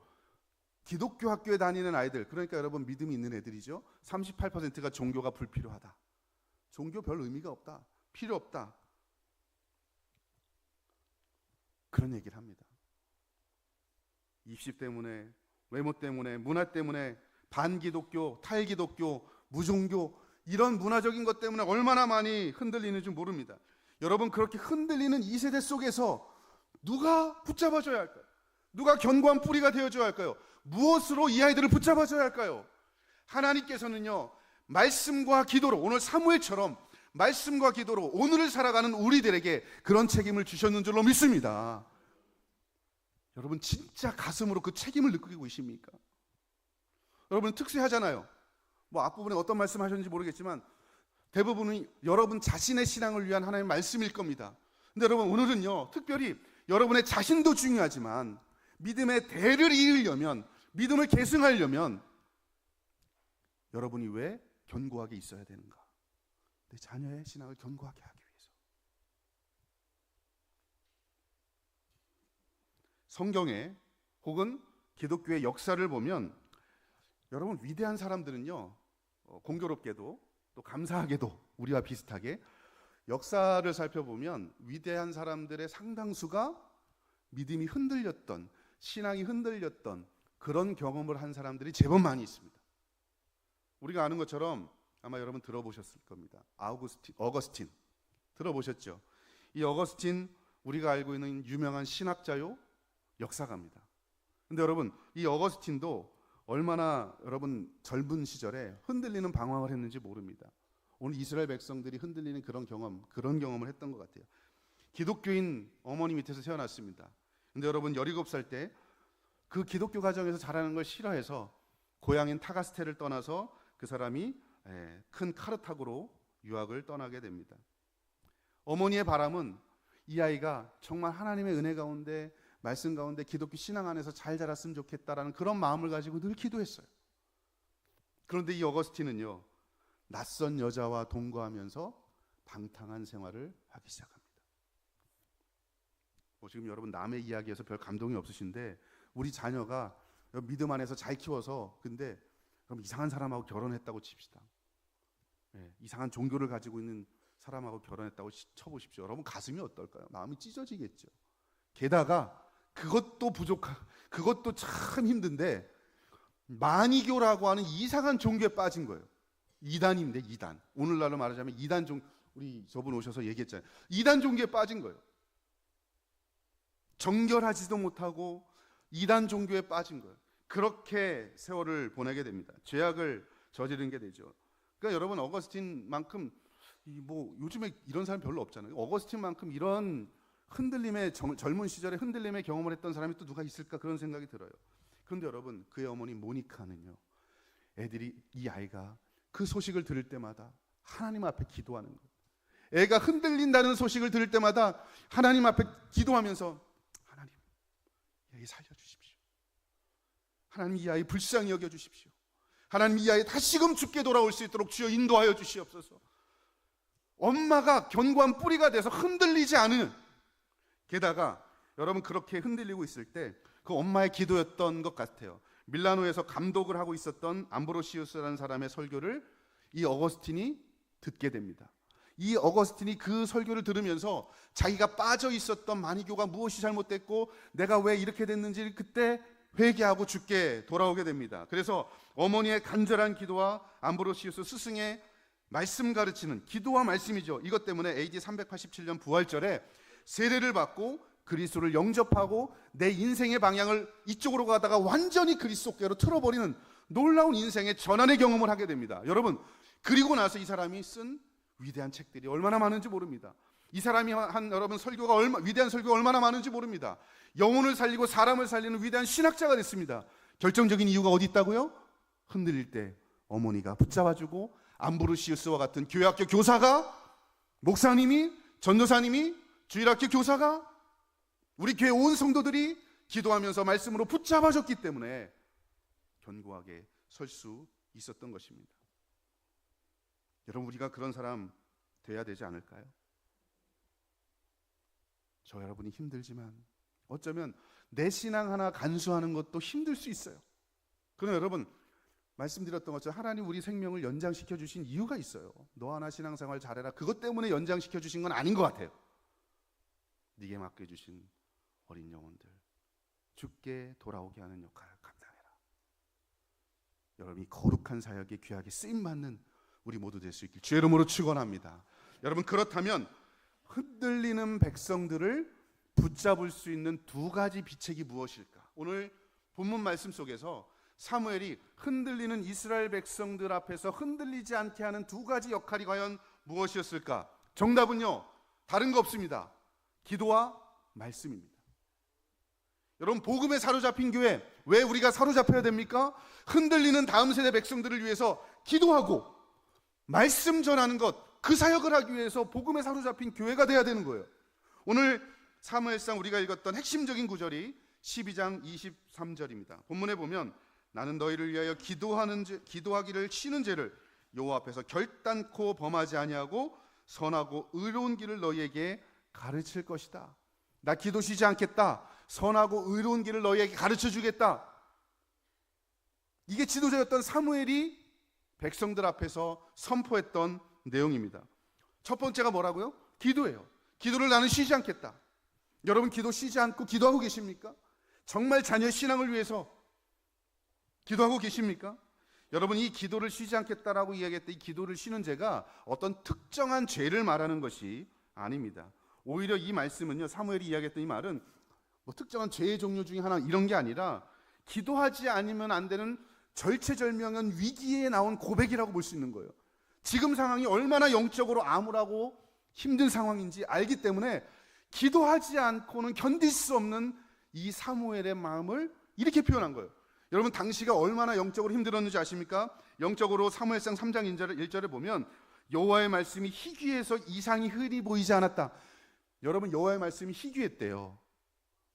기독교 학교에 다니는 아이들, 그러니까 여러분 믿음이 있는 애들이죠. 38%가 종교가 불필요하다. 종교 별 의미가 없다. 필요 없다. 그런 얘기를 합니다. 입시 때문에, 외모 때문에, 문화 때문에 반기독교, 탈기독교, 무종교 이런 문화적인 것 때문에 얼마나 많이 흔들리는지 모릅니다. 여러분 그렇게 흔들리는 이 세대 속에서 누가 붙잡아줘야 할까요? 누가 견고한 뿌리가 되어줘야 할까요? 무엇으로 이 아이들을 붙잡아줘야 할까요? 하나님께서는요, 말씀과 기도로, 오늘 사무엘처럼 말씀과 기도로 오늘을 살아가는 우리들에게 그런 책임을 주셨는 줄로 믿습니다. 여러분 진짜 가슴으로 그 책임을 느끼고 계십니까? 여러분 특수하잖아요. 뭐 앞부분에 어떤 말씀 하셨는지 모르겠지만 대부분은 여러분 자신의 신앙을 위한 하나님의 말씀일 겁니다. 근데 여러분 오늘은요, 특별히 여러분의 자신도 중요하지만 믿음의 대를 이으려면, 믿음을 계승하려면 여러분이 왜 견고하게 있어야 되는가? 내 자녀의 신앙을 견고하게 하기 위해서. 성경에 혹은 기독교의 역사를 보면 여러분 위대한 사람들은요, 공교롭게도 또 감사하게도 우리와 비슷하게 역사를 살펴보면 위대한 사람들의 상당수가 믿음이 흔들렸던, 신앙이 흔들렸던 그런 경험을 한 사람들이 제법 많이 있습니다. 우리가 아는 것처럼 아마 여러분 들어보셨을 겁니다. 어거스틴 들어보셨죠? 이 어거스틴 우리가 알고 있는 유명한 신학자요, 역사가입니다. 근데 여러분 이 어거스틴도 얼마나 여러분 젊은 시절에 흔들리는 방황을 했는지 모릅니다. 오늘 이스라엘 백성들이 흔들리는 그런 경험을 했던 것 같아요. 기독교인 어머니 밑에서 태어났습니다. 근데 여러분 17살 때 그 기독교 가정에서 자라는 걸 싫어해서 고향인 타가스테를 떠나서 그 사람이 큰 카르타고로 유학을 떠나게 됩니다. 어머니의 바람은 이 아이가 정말 하나님의 은혜 가운데, 말씀 가운데 기독교 신앙 안에서 잘 자랐으면 좋겠다라는 그런 마음을 가지고 늘 기도했어요. 그런데 이 어거스틴은요, 낯선 여자와 동거하면서 방탕한 생활을 하기 시작합니다. 지금 여러분 남의 이야기에서 별 감동이 없으신데 우리 자녀가 믿음 안에서 잘 키워서 근데 그럼 이상한 사람하고 결혼했다고 칩시다. 이상한 종교를 가지고 있는 사람하고 결혼했다고 쳐보십시오. 여러분 가슴이 어떨까요? 마음이 찢어지겠죠. 게다가 그것도 참 힘든데 만이교라고 하는 이상한 종교에 빠진 거예요. 이단인데 이단. 오늘날로 말하자면 이단 우리 저분 오셔서 얘기했잖아요. 이단 종교에 빠진 거예요. 정결하지도 못하고 이단 종교에 빠진 거예요. 그렇게 세월을 보내게 됩니다. 죄악을 저지른 게 되죠. 그러니까 여러분 어거스틴만큼 요즘에 이런 사람 별로 없잖아요. 어거스틴만큼 이런 흔들림의 젊은 시절에 흔들림의 경험을 했던 사람이 또 누가 있을까 그런 생각이 들어요. 그런데 여러분 그의 어머니 모니카는요, 이 아이가 그 소식을 들을 때마다 하나님 앞에 기도하는 거예요. 애가 흔들린다는 소식을 들을 때마다 하나님 앞에 기도하면서 하나님, 이 살려주십시오. 하나님 이 아이 불쌍히 여겨주십시오. 하나님 이 아이 다시금 죽게 돌아올 수 있도록 주여 인도하여 주시옵소서. 엄마가 견고한 뿌리가 돼서 흔들리지 않은, 게다가 여러분 그렇게 흔들리고 있을 때 그 엄마의 기도였던 것 같아요. 밀라노에서 감독을 하고 있었던 암브로시우스라는 사람의 설교를 이 어거스틴이 듣게 됩니다. 이 어거스틴이 그 설교를 들으면서 자기가 빠져 있었던 만이교가 무엇이 잘못됐고 내가 왜 이렇게 됐는지 그때 회개하고 죽게 돌아오게 됩니다. 그래서 어머니의 간절한 기도와 암브로시우스 스승의 말씀 가르치는 기도와 말씀이죠. 이것 때문에 AD 387년 부활절에 세례를 받고 그리스도를 영접하고 내 인생의 방향을 이쪽으로 가다가 완전히 그리스도께로 틀어버리는 놀라운 인생의 전환의 경험을 하게 됩니다. 여러분 그리고 나서 이 사람이 쓴 위대한 책들이 얼마나 많은지 모릅니다. 이 사람이 한 여러분 위대한 설교가 얼마나 많은지 모릅니다. 영혼을 살리고 사람을 살리는 위대한 신학자가 됐습니다. 결정적인 이유가 어디 있다고요? 흔들릴 때 어머니가 붙잡아주고 암브로시우스와 같은 교회학교 교사가, 목사님이, 전도사님이, 주일학교 교사가, 우리 교회 온 성도들이 기도하면서 말씀으로 붙잡아줬기 때문에 견고하게 설 수 있었던 것입니다. 여러분, 우리가 그런 사람 돼야 되지 않을까요? 저 여러분이 힘들지만 어쩌면 내 신앙 하나 간수하는 것도 힘들 수 있어요. 그러나 여러분, 말씀드렸던 것처럼 하나님 우리 생명을 연장시켜 주신 이유가 있어요. 너 하나 신앙생활 잘해라, 그것 때문에 연장시켜 주신 건 아닌 것 같아요. 네게 맡겨주신 어린 영혼들 주께 돌아오게 하는 역할을 감당해라. 여러분이 거룩한 사역에 귀하게 쓰임받는 우리 모두 될 수 있길 주의 이름으로 축원합니다. 여러분, 그렇다면 흔들리는 백성들을 붙잡을 수 있는 두 가지 비책이 무엇일까? 오늘 본문 말씀 속에서 사무엘이 흔들리는 이스라엘 백성들 앞에서 흔들리지 않게 하는 두 가지 역할이 과연 무엇이었을까? 정답은요, 다른 거 없습니다. 기도와 말씀입니다. 여러분, 복음에 사로잡힌 교회, 왜 우리가 사로잡혀야 됩니까? 흔들리는 다음 세대 백성들을 위해서 기도하고 말씀 전하는 것, 그 사역을 하기 위해서 복음에 사로잡힌 교회가 돼야 되는 거예요. 오늘 사무엘상 우리가 읽었던 핵심적인 구절이 12장 23절입니다. 본문에 보면 나는 너희를 위하여 기도하기를 쉬는 죄를 여호와 앞에서 결단코 범하지 아니하고 선하고 의로운 길을 너희에게 가르칠 것이다. 나 기도 쉬지 않겠다. 선하고 의로운 길을 너희에게 가르쳐 주겠다. 이게 지도자였던 사무엘이 백성들 앞에서 선포했던 내용입니다. 첫 번째가 뭐라고요? 기도예요. 기도를 나는 쉬지 않겠다. 여러분, 기도 쉬지 않고 기도하고 계십니까? 정말 자녀의 신앙을 위해서 기도하고 계십니까? 여러분, 이 기도를 쉬지 않겠다라고 이야기했던 이 기도를 쉬는 죄가 어떤 특정한 죄를 말하는 것이 아닙니다. 오히려 이 말씀은요, 사무엘이 이야기했던 이 말은 뭐 특정한 죄의 종류 중에 하나 이런 게 아니라 기도하지 않으면 안 되는 절체절명한 위기에 나온 고백이라고 볼 수 있는 거예요. 지금 상황이 얼마나 영적으로 암울하고 힘든 상황인지 알기 때문에 기도하지 않고는 견딜 수 없는 이 사무엘의 마음을 이렇게 표현한 거예요. 여러분, 당시가 얼마나 영적으로 힘들었는지 아십니까? 영적으로 사무엘상 3장 1절에 보면 여호와의 말씀이 희귀해서 이상이 흔히 보이지 않았다. 여러분, 여호와의 말씀이 희귀했대요.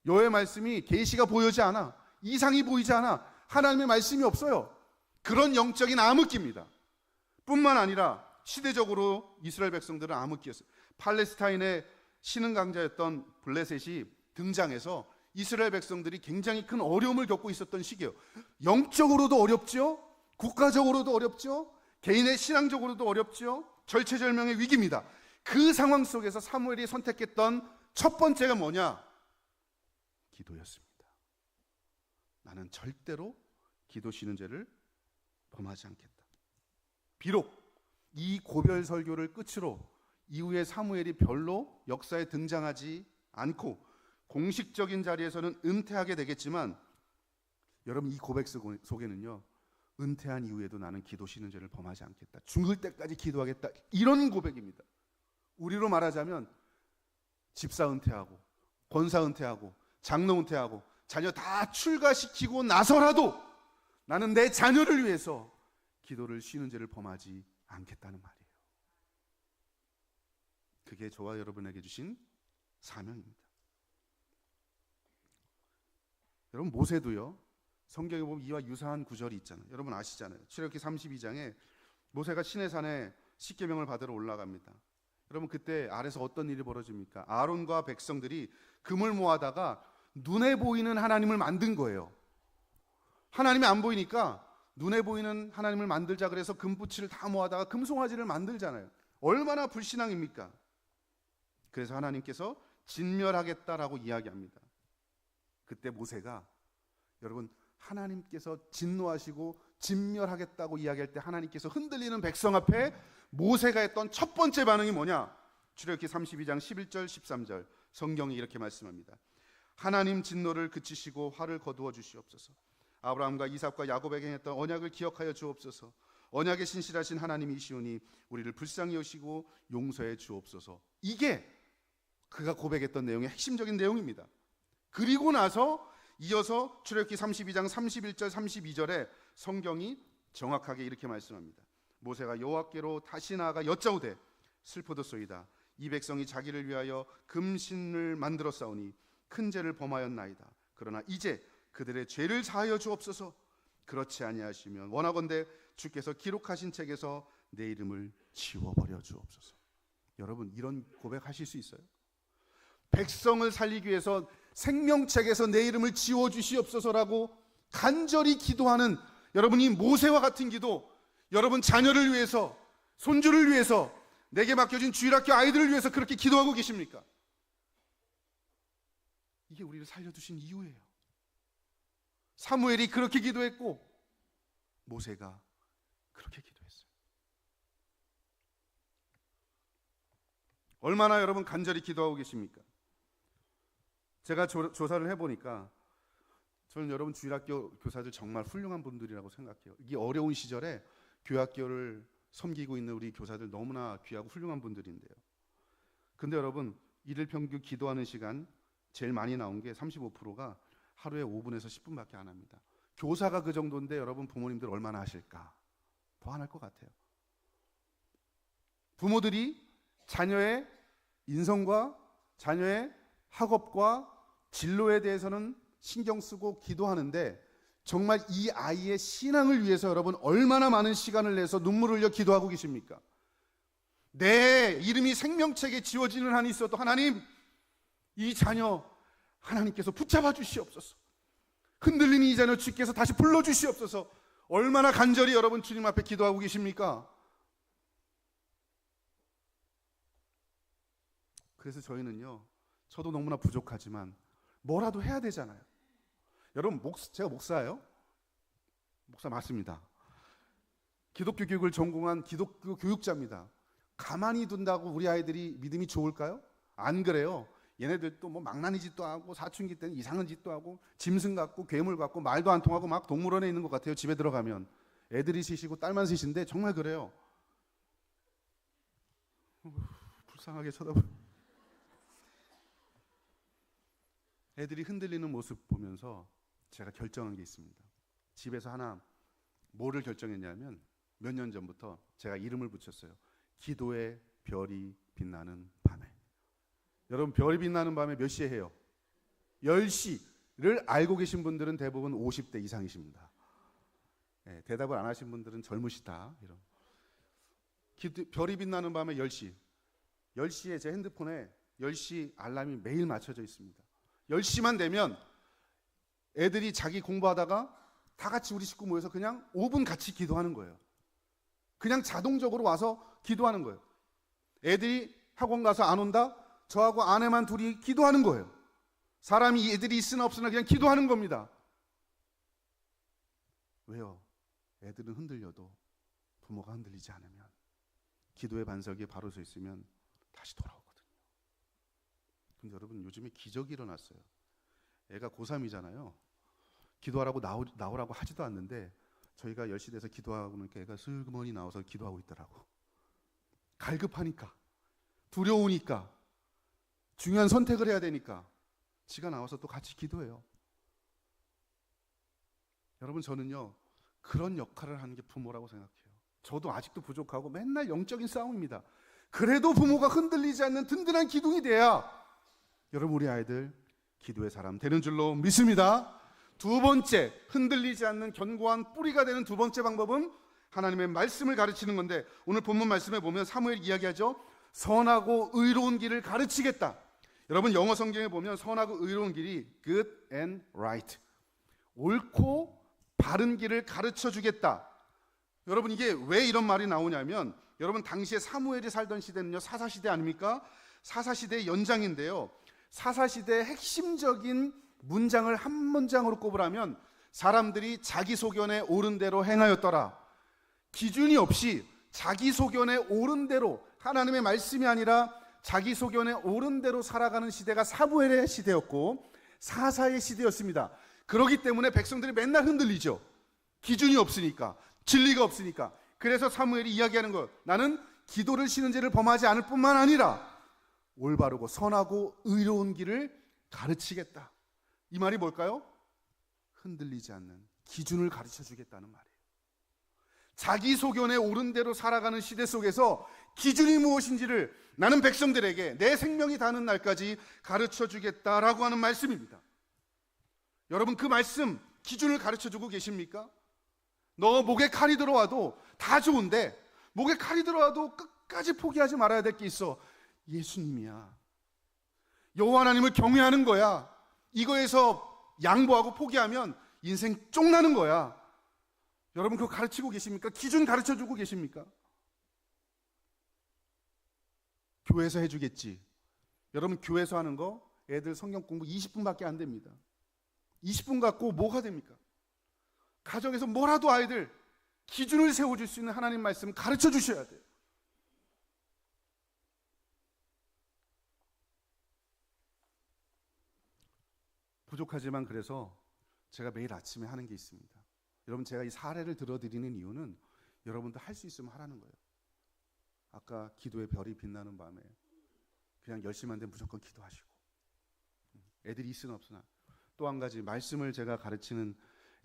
여호와의 말씀이 계시가 보이지 않아, 이상이 보이지 않아, 하나님의 말씀이 없어요. 그런 영적인 암흑기입니다. 뿐만 아니라 시대적으로 이스라엘 백성들은 암흑기였어요. 팔레스타인의 신흥 강자였던 블레셋이 등장해서 이스라엘 백성들이 굉장히 큰 어려움을 겪고 있었던 시기예요. 영적으로도 어렵죠, 국가적으로도 어렵죠, 개인의 신앙적으로도 어렵죠. 절체절명의 위기입니다. 그 상황 속에서 사무엘이 선택했던 첫 번째가 뭐냐? 기도였습니다. 나는 절대로 기도 쉬는 죄를 범하지 않겠다. 비록 이 고별 설교를 끝으로 이후에 사무엘이 별로 역사에 등장하지 않고 공식적인 자리에서는 은퇴하게 되겠지만, 여러분, 이 고백 속에는요, 은퇴한 이후에도 나는 기도 쉬는 죄를 범하지 않겠다, 죽을 때까지 기도하겠다, 이런 고백입니다. 우리로 말하자면 집사 은퇴하고 권사 은퇴하고 장로 은퇴하고 자녀 다 출가시키고 나서라도 나는 내 자녀를 위해서 기도를 쉬는 죄를 범하지 않겠다는 말이에요. 그게 저와 여러분에게 주신 사명입니다. 여러분, 모세도요, 성경에 보면 이와 유사한 구절이 있잖아요. 여러분 아시잖아요. 출애굽기 32장에 모세가 시내산에 십계명을 받으러 올라갑니다. 여러분, 그때 아래서 어떤 일이 벌어집니까? 아론과 백성들이 금을 모아다가 눈에 보이는 하나님을 만든 거예요. 하나님이 안 보이니까 눈에 보이는 하나님을 만들자 그래서 금붙이를 다 모아다가 금송아지를 만들잖아요. 얼마나 불신앙입니까? 그래서 하나님께서 진멸하겠다라고 이야기합니다. 그때 모세가, 여러분, 하나님께서 진노하시고 진멸하겠다고 이야기할 때 하나님께서 흔들리는 백성 앞에 모세가 했던 첫 번째 반응이 뭐냐? 출애굽기 32장 11절 13절 성경이 이렇게 말씀합니다. 하나님 진노를 그치시고 화를 거두어 주시옵소서. 아브라함과 이삭과 야곱에게 행했던 언약을 기억하여 주옵소서. 언약의 신실하신 하나님이시오니 우리를 불쌍히 여기시고 용서해 주옵소서. 이게 그가 고백했던 내용의 핵심적인 내용입니다. 그리고 나서 이어서 출애굽기 32장 31절 32절에 성경이 정확하게 이렇게 말씀합니다. 모세가 여호와께로 다시 나아가 여짜오되 슬프도소이다. 이 백성이 자기를 위하여 금신을 만들어 싸우니 큰 죄를 범하였나이다. 그러나 이제 그들의 죄를 사하여 주옵소서. 그렇지 아니하시면 원하건대 주께서 기록하신 책에서 내 이름을 지워버려 주옵소서. 여러분, 이런 고백하실 수 있어요? 백성을 살리기 위해서 생명책에서 내 이름을 지워주시옵소서라고 간절히 기도하는 여러분, 이 모세와 같은 기도, 여러분 자녀를 위해서, 손주를 위해서, 내게 맡겨진 주일학교 아이들을 위해서 그렇게 기도하고 계십니까? 이게 우리를 살려두신 이유예요. 사무엘이 그렇게 기도했고 모세가 그렇게 기도했어요. 얼마나 여러분 간절히 기도하고 계십니까? 제가 조사를 해보니까 저는 여러분 주일학교 교사들 정말 훌륭한 분들이라고 생각해요. 이 어려운 시절에 교학교를 섬기고 있는 우리 교사들 너무나 귀하고 훌륭한 분들인데요. 근데 여러분, 일일 평균 기도하는 시간 제일 많이 나온 게 35%가 하루에 5분에서 10분밖에 안 합니다. 교사가 그 정도인데 여러분 부모님들 얼마나 하실까? 더 안 할 것 같아요. 부모들이 자녀의 인성과 자녀의 학업과 진로에 대해서는 신경 쓰고 기도하는데 정말 이 아이의 신앙을 위해서 여러분 얼마나 많은 시간을 내서 눈물을 흘려 기도하고 계십니까? 내 이름이 생명책에 지워지는 한이 있어도 하나님, 이 자녀 하나님께서 붙잡아 주시옵소서. 흔들리는 이 자녀 주께서 다시 불러주시옵소서. 얼마나 간절히 여러분 주님 앞에 기도하고 계십니까? 그래서 저희는요, 저도 너무나 부족하지만 뭐라도 해야 되잖아요. 여러분, 제가 목사예요? 목사 맞습니다. 기독교 교육을 전공한 기독교 교육자입니다. 가만히 둔다고 우리 아이들이 믿음이 좋을까요? 안 그래요. 얘네들도 뭐 망나니 짓도 하고 사춘기 때는 이상한 짓도 하고 짐승 같고 괴물 같고 말도 안 통하고 막 동물원에 있는 것 같아요. 집에 들어가면 애들이 셋이고 딸만 셋인데 정말 그래요. 불쌍하게 쳐다보. 애들이 흔들리는 모습 보면서 제가 결정한 게 있습니다. 집에서 하나 뭐를 결정했냐면 몇 년 전부터 제가 이름을 붙였어요. 기도의 별이 빛나는 밤에. 여러분, 별이 빛나는 밤에 몇 시에 해요? 10시를 알고 계신 분들은 대부분 50대 이상이십니다. 네, 대답을 안 하신 분들은 젊으시다. 이런. 별이 빛나는 밤에 10시. 10시에 제 핸드폰에 10시 알람이 매일 맞춰져 있습니다. 10시만 되면 애들이 자기 공부하다가 다 같이 우리 식구 모여서 그냥 5분 같이 기도하는 거예요. 그냥 자동적으로 와서 기도하는 거예요. 애들이 학원 가서 안 온다? 저하고 아내만 둘이 기도하는 거예요. 사람이 애들이 있으나 없으나 그냥 기도하는 겁니다. 왜요? 애들은 흔들려도 부모가 흔들리지 않으면, 기도의 반석에 바로 서 있으면 다시 돌아오거든요. 근데 여러분, 요즘에 기적이 일어났어요. 애가 고3이잖아요. 기도하라고 나오라고 하지도 않는데 저희가 10시 돼서 기도하고 나니까 애가 슬그머니 나와서 기도하고 있더라고. 갈급하니까, 두려우니까, 중요한 선택을 해야 되니까 지가 나와서 또 같이 기도해요. 여러분, 저는요 그런 역할을 하는 게 부모라고 생각해요. 저도 아직도 부족하고 맨날 영적인 싸움입니다. 그래도 부모가 흔들리지 않는 든든한 기둥이 돼야 여러분 우리 아이들 기도의 사람 되는 줄로 믿습니다. 두 번째, 흔들리지 않는 견고한 뿌리가 되는 두 번째 방법은 하나님의 말씀을 가르치는 건데, 오늘 본문 말씀에 보면 사무엘 이야기하죠. 선하고 의로운 길을 가르치겠다. 여러분, 영어 성경에 보면 선하고 의로운 길이 good and right, 옳고 바른 길을 가르쳐 주겠다. 여러분, 이게 왜 이런 말이 나오냐면, 여러분 당시에 사무엘이 살던 시대는요 사사시대 아닙니까? 사사시대의 연장인데요, 사사시대의 핵심적인 문장을 한 문장으로 꼽으라면 사람들이 자기 소견에 옳은 대로 행하였더라. 기준이 없이 자기 소견에 옳은 대로, 하나님의 말씀이 아니라 자기 소견에 옳은 대로 살아가는 시대가 사무엘의 시대였고 사사의 시대였습니다. 그렇기 때문에 백성들이 맨날 흔들리죠. 기준이 없으니까, 진리가 없으니까. 그래서 사무엘이 이야기하는 것, 나는 기도를 쉬는 죄를 범하지 않을 뿐만 아니라 올바르고 선하고 의로운 길을 가르치겠다. 이 말이 뭘까요? 흔들리지 않는 기준을 가르쳐 주겠다는 말이에요. 자기 소견에 옳은 대로 살아가는 시대 속에서 기준이 무엇인지를 나는 백성들에게 내 생명이 닿는 날까지 가르쳐 주겠다라고 하는 말씀입니다. 여러분, 그 말씀, 기준을 가르쳐 주고 계십니까? 너 목에 칼이 들어와도 다 좋은데 목에 칼이 들어와도 끝까지 포기하지 말아야 될 게 있어. 예수님이야. 여호와 하나님을 경외하는 거야. 이거에서 양보하고 포기하면 인생 쫑나는 거야. 여러분, 그거 가르치고 계십니까? 기준 가르쳐 주고 계십니까? 교회에서 해주겠지. 여러분, 교회에서 하는 거 애들 성경 공부 20분밖에 안 됩니다. 20분 갖고 뭐가 됩니까? 가정에서 뭐라도 아이들 기준을 세워줄 수 있는 하나님 말씀 가르쳐 주셔야 돼요. 부족하지만 그래서 제가 매일 아침에 하는 게 있습니다. 여러분, 제가 이 사례를 들어드리는 이유는 여러분도 할 수 있으면 하라는 거예요. 아까 기도의 별이 빛나는 밤에 그냥 10시만 되면 무조건 기도하시고, 애들이 있으나 없으나. 또 한 가지, 말씀을 제가 가르치는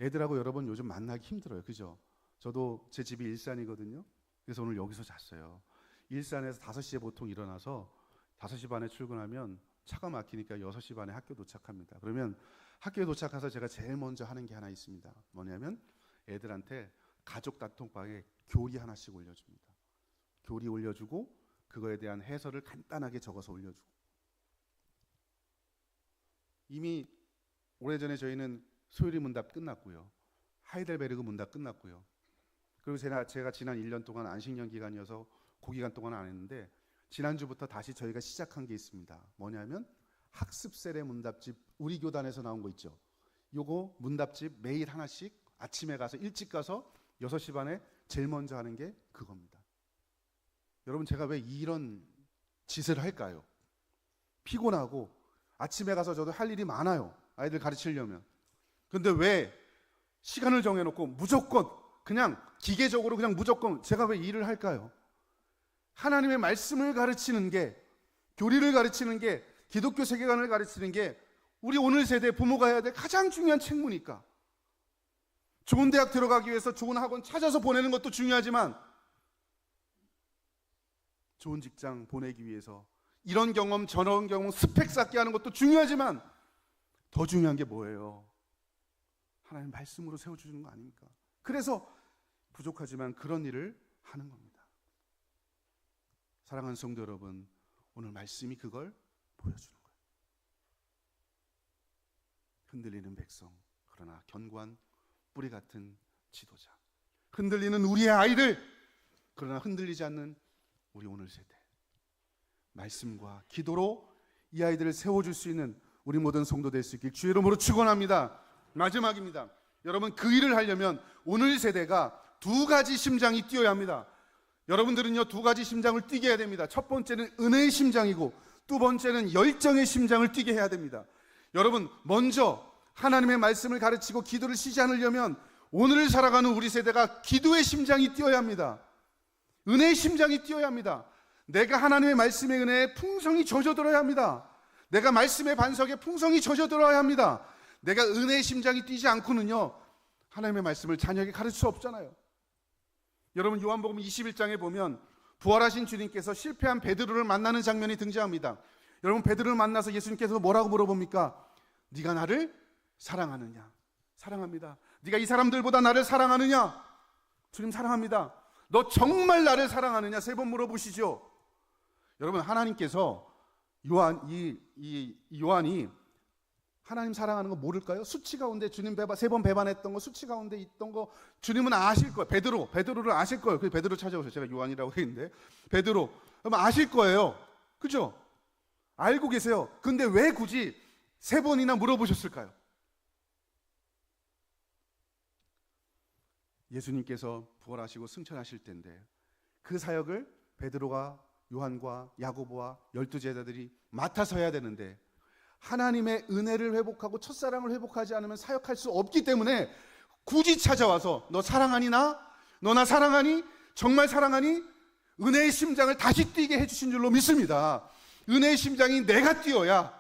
애들하고 여러분 요즘 만나기 힘들어요. 그죠? 저도 제 집이 일산이거든요. 그래서 오늘 여기서 잤어요. 일산에서 5시에 보통 일어나서 5시 반에 출근하면 차가 막히니까 6시 반에 학교 도착합니다. 그러면 학교에 도착해서 제가 제일 먼저 하는 게 하나 있습니다. 뭐냐면 애들한테 가족 단톡방에 교리 하나씩 올려줍니다. 교리 올려주고 그거에 대한 해설을 간단하게 적어서 올려주고. 이미 오래전에 저희는 소율이 문답 끝났고요. 하이델베르그 문답 끝났고요. 그리고 제가 지난 1년 동안 안식년 기간이어서 그 기간 동안 안 했는데, 지난주부터 다시 저희가 시작한 게 있습니다. 뭐냐면 학습 세례 문답집, 우리 교단에서 나온 거 있죠. 요거 문답집 매일 하나씩 아침에 가서 일찍 가서 6시 반에 제일 먼저 하는 게 그겁니다. 여러분, 제가 왜 이런 짓을 할까요? 피곤하고 아침에 가서 저도 할 일이 많아요. 아이들 가르치려면. 근데 왜 시간을 정해놓고 무조건 그냥 기계적으로 그냥 무조건 제가 왜 일을 할까요? 하나님의 말씀을 가르치는 게, 교리를 가르치는 게, 기독교 세계관을 가르치는 게 우리 오늘 세대 부모가 해야 될 가장 중요한 책무니까. 좋은 대학 들어가기 위해서 좋은 학원 찾아서 보내는 것도 중요하지만, 좋은 직장 보내기 위해서 이런 경험 저런 경험 스펙 쌓게 하는 것도 중요하지만, 더 중요한 게 뭐예요? 하나님 말씀으로 세워주시는 거 아닙니까? 그래서 부족하지만 그런 일을 하는 겁니다. 사랑하는 성도 여러분, 오늘 말씀이 그걸 보여주는 거예요. 흔들리는 백성, 그러나 견고한 뿌리 같은 지도자. 흔들리는 우리의 아이들, 그러나 흔들리지 않는 우리 오늘 세대. 말씀과 기도로 이 아이들을 세워줄 수 있는 우리 모든 성도 될 수 있길 주의 이름으로 축원합니다. 마지막입니다. 여러분, 그 일을 하려면 오늘 세대가 2가지 심장이 뛰어야 합니다. 여러분들은요, 2가지 심장을 뛰게 해야 됩니다. 첫 번째는 은혜의 심장이고, 두 번째는 열정의 심장을 뛰게 해야 됩니다. 여러분, 먼저 하나님의 말씀을 가르치고 기도를 쉬지 않으려면 오늘을 살아가는 우리 세대가 기도의 심장이 뛰어야 합니다. 은혜의 심장이 뛰어야 합니다. 내가 하나님의 말씀의 은혜에 풍성히 젖어들어야 합니다. 내가 말씀의 반석에 풍성히 젖어들어야 합니다. 내가 은혜의 심장이 뛰지 않고는요, 하나님의 말씀을 자녀에게 가르칠 수 없잖아요. 여러분, 요한복음 21장에 보면 부활하신 주님께서 실패한 베드로를 만나는 장면이 등장합니다. 여러분, 베드로를 만나서 예수님께서 뭐라고 물어봅니까? 네가 나를 사랑하느냐? 사랑합니다. 네가 이 사람들보다 나를 사랑하느냐? 주님 사랑합니다. 너 정말 나를 사랑하느냐? 3번 물어보시죠. 여러분, 하나님께서 요한이 하나님 사랑하는 거 모를까요? 수치 가운데 주님 3번 배반했던 거, 수치 가운데 있던 거 주님은 아실 거예요. 베드로를 아실 거예요. 그래서 베드로 찾아오세요. 제가 요한이라고 했는데 베드로, 그럼 아실 거예요. 그죠? 알고 계세요. 근데 왜 굳이 3번이나 물어보셨을까요? 예수님께서 부활하시고 승천하실 때인데 그 사역을 베드로가, 요한과 야고보와 12제자들이 맡아서 해야 되는데, 하나님의 은혜를 회복하고 첫사랑을 회복하지 않으면 사역할 수 없기 때문에 굳이 찾아와서 너 사랑하니 나? 너 나 사랑하니? 정말 사랑하니? 은혜의 심장을 다시 뛰게 해주신 줄로 믿습니다. 은혜의 심장이 내가 뛰어야,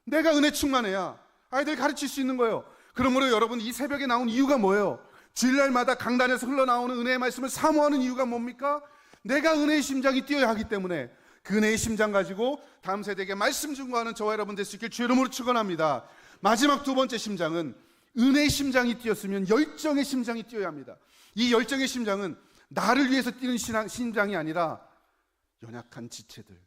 내가 은혜 충만해야 아이들 가르칠 수 있는 거예요. 그러므로 여러분, 이 새벽에 나온 이유가 뭐예요? 주일날마다 강단에서 흘러나오는 은혜의 말씀을 사모하는 이유가 뭡니까? 내가 은혜의 심장이 뛰어야 하기 때문에 그 은혜의 심장 가지고 다음 세대에게 말씀 증거하는 저와 여러분 될 수 있길 주의 이름으로 축원합니다. 마지막 두 번째 심장은 은혜의 심장이 뛰었으면 열정의 심장이 뛰어야 합니다. 이 열정의 심장은 나를 위해서 뛰는 심장이 아니라 연약한 지체들,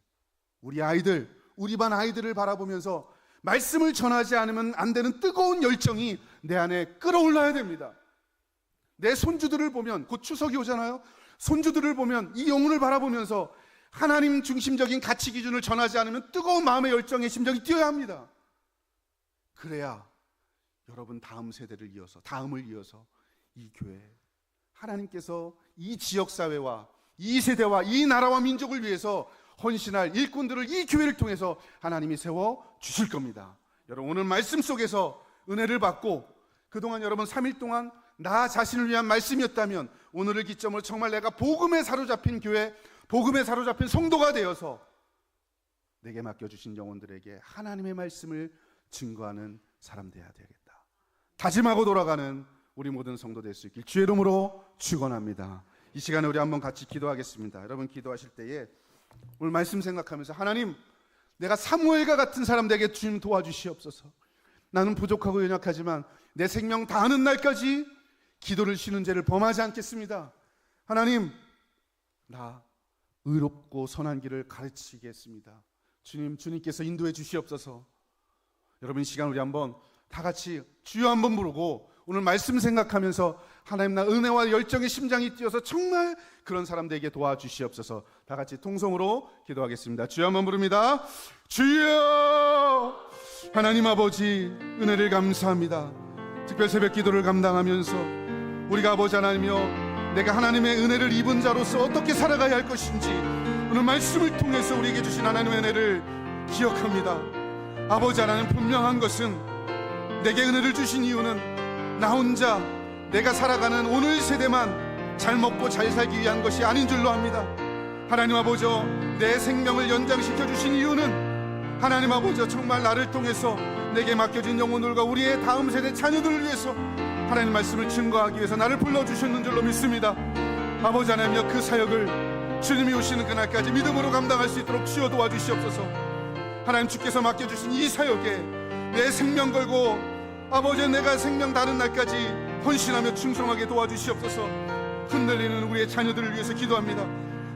우리 아이들, 우리 반 아이들을 바라보면서 말씀을 전하지 않으면 안 되는 뜨거운 열정이 내 안에 끌어올라야 됩니다. 내 손주들을 보면, 곧 추석이 오잖아요. 손주들을 보면 이 영혼을 바라보면서 하나님 중심적인 가치 기준을 전하지 않으면 뜨거운 마음의 열정의 심정이 뛰어야 합니다. 그래야 여러분 다음 세대를 이어서, 다음을 이어서 이 교회, 하나님께서 이 지역사회와 이 세대와 이 나라와 민족을 위해서 헌신할 일꾼들을 이 교회를 통해서 하나님이 세워 주실 겁니다. 여러분 오늘 말씀 속에서 은혜를 받고 그동안 여러분 3일 동안 나 자신을 위한 말씀이었다면 오늘을 기점으로 정말 내가 복음에 사로잡힌 교회, 복음에 사로잡힌 성도가 되어서 내게 맡겨주신 영혼들에게 하나님의 말씀을 증거하는 사람 되어야 되겠다. 다짐하고 돌아가는 우리 모든 성도 될 수 있길 주의 이름으로 축원합니다. 이 시간에 우리 한번 같이 기도하겠습니다. 여러분 기도하실 때에 오늘 말씀 생각하면서 하나님, 내가 사무엘과 같은 사람 되게 주님 도와주시옵소서. 나는 부족하고 연약하지만 내 생명 다하는 날까지 기도를 쉬는 죄를 범하지 않겠습니다. 하나님, 나 의롭고 선한 길을 가르치겠습니다. 주님께서 인도해 주시옵소서. 여러분 이 시간 우리 한번 다 같이 주여 한번 부르고 오늘 말씀 생각하면서 하나님, 나 은혜와 열정의 심장이 뛰어서 정말 그런 사람들에게 도와주시옵소서. 다 같이 통성으로 기도하겠습니다. 주여 한번 부릅니다. 주여! 하나님 아버지, 은혜를 감사합니다. 특별 새벽 기도를 감당하면서 우리가 아버지 하나님이여, 내가 하나님의 은혜를 입은 자로서 어떻게 살아가야 할 것인지 오늘 말씀을 통해서 우리에게 주신 하나님의 은혜를 기억합니다. 아버지 하나님, 분명한 것은 내게 은혜를 주신 이유는 나 혼자 내가 살아가는 오늘 세대만 잘 먹고 잘 살기 위한 것이 아닌 줄로 압니다. 하나님 아버지, 내 생명을 연장시켜 주신 이유는 하나님 아버지, 정말 나를 통해서 내게 맡겨진 영혼들과 우리의 다음 세대 자녀들을 위해서 하나님 말씀을 증거하기 위해서 나를 불러주셨는 줄로 믿습니다. 아버지 하나님여, 그 사역을 주님이 오시는 그날까지 믿음으로 감당할 수 있도록 주여 도와주시옵소서. 하나님, 주께서 맡겨주신 이 사역에 내 생명 걸고 아버지, 내가 생명 다른 날까지 헌신하며 충성하게 도와주시옵소서. 흔들리는 우리의 자녀들을 위해서 기도합니다.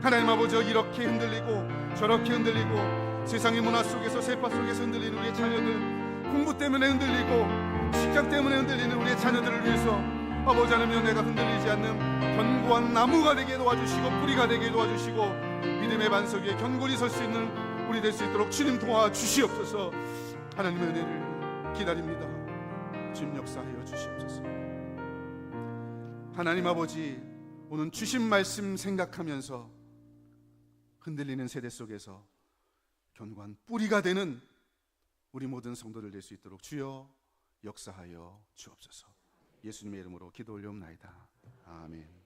하나님 아버지, 이렇게 흔들리고 저렇게 흔들리고 세상의 문화 속에서 세파 속에서 흔들리는 우리의 자녀들, 공부 때문에 흔들리고 식장 때문에 흔들리는 우리의 자녀들을 위해서 아버지 하나님, 내가 흔들리지 않는 견고한 나무가 되게 도와주시고 뿌리가 되게 도와주시고 믿음의 반석 위에 견고히 설 수 있는 우리 될 수 있도록 주님 도와주시옵소서. 하나님의 은혜를 기다립니다. 주님 역사하여 주시옵소서. 하나님 아버지, 오늘 주신 말씀 생각하면서 흔들리는 세대 속에서 견고한 뿌리가 되는 우리 모든 성도들 될 수 있도록 주여 역사하여 주옵소서. 예수님의 이름으로 기도 올려옵나이다. 아멘.